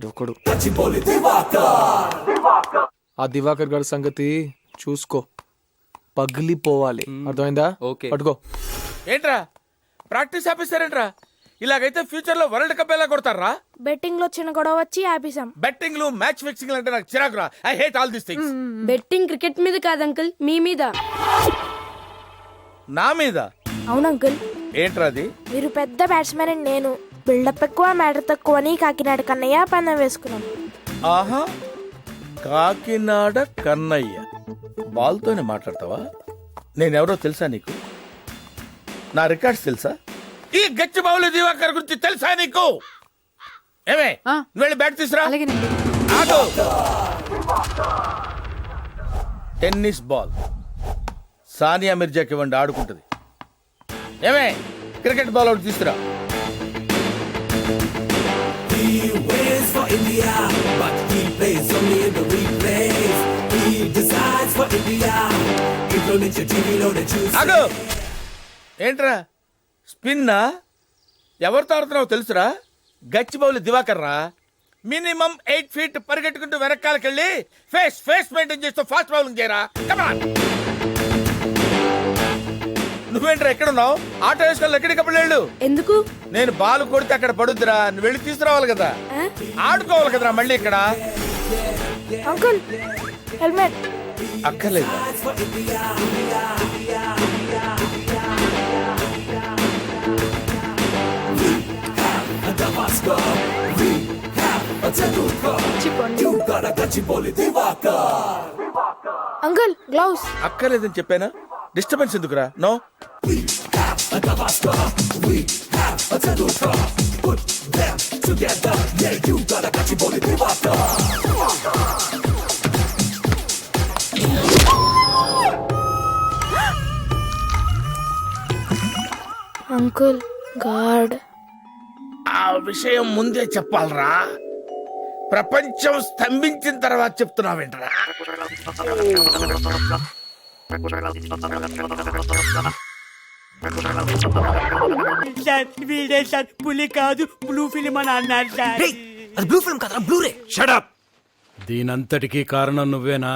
ఈడొకడు ఆ దివాకర్ గారి సంగతి చూసుకో, పగిలిపోవాలి. అర్థమైందా? ఓకే. పట్టుకో. ఏంట్రా ప్రాక్టీస్ ఆపేస్తారేంట్రా? ఇలాగైతే ఫ్యూచర్ లో వరల్డ్ కప్ ఎలా కొడతారా? బెట్టింగ్ లో చిన్న గొడవ వచ్చి ఆపేసాం. బెట్టింగ్లు మ్యాచ్ ఫిక్సింగ్ అంటే నాకు చిరాకురా. I hate all this things. Betting cricket మీద కాదు అంకుల్, మీ మీద. నా మీద? అవును అంకుల్. ఏంట్రా అది? మీరు పెద్ద బ్యాట్స్మెన్ అని నేను, బిల్డప్ ఎక్కువ మ్యాటర్ తక్కువ అని కాకినాడ కన్నయ్య పందెం వేసుకున్నాం. ఆహా, కాకినాడ కన్నయ్య. బాల్తోనే మాట్లాడతావా? నేనెవరో తెలుసా నీకు? నా రికార్డ్స్ తెలుసా? ఈ గచ్చి బావుల దివాకర్ గురించి తెలుసా నీకు? ఏమే నువ్వు వెళ్ళి బ్యాట్ తీసురా. ఆగు. టెన్నిస్ బాల్ సానియా మిర్జాకి ఇవ్వండి, ఆడుకుంటుంది. ఏమే క్రికెట్ బాల్ ఒకటి తీసుకురా. ఆగు. ఏంట్రా స్పిన్నా? ఎవరితో ఆడుతున్నావు తెలుసురా? గచ్చిబౌలి దివాకర్ రా. మినిమం 8 feet పరిగెట్టుకుంటూ వెనకాలకెళ్ళి ఫేస్ మెయింటైన్ చేస్తూ ఫాస్ట్ బౌలింగ్ చేయరా. కమాన్. నువ్వేంట్రా ఎక్కడున్నావు? ఆటో వేసుకొని ఎక్కడికప్పుడు వెళ్ళు. ఎందుకు? నేను బాల్ కొడితే అక్కడ పడుద్దిరా, నువ్వు వెళ్ళి తీసుకురావాలి కదా. ఆడుకోవాలి కదరా మళ్ళీ ఇక్కడ. అంకుల్ హెల్మెట్ అక్కర్లేదు. Uncle gloves. అక్కర్లేదని చెప్పానా? డిస్టర్బెన్స్ ఎందుకురా? నో. Uncle god. ఆ విషయం ముందే చెప్పాలరా? ప్రపంచం స్తంభించిన తర్వాత చెప్తున్నావేంట్రా? వీడే సార్ పులి కాదు బ్లూ ఫిలిం అని అన్నారు సార్. అది బ్లూ ఫిల్మ్ కదరా, బ్లూ రే. Shut up. దీనంతటికీ కారణం నువ్వేనా?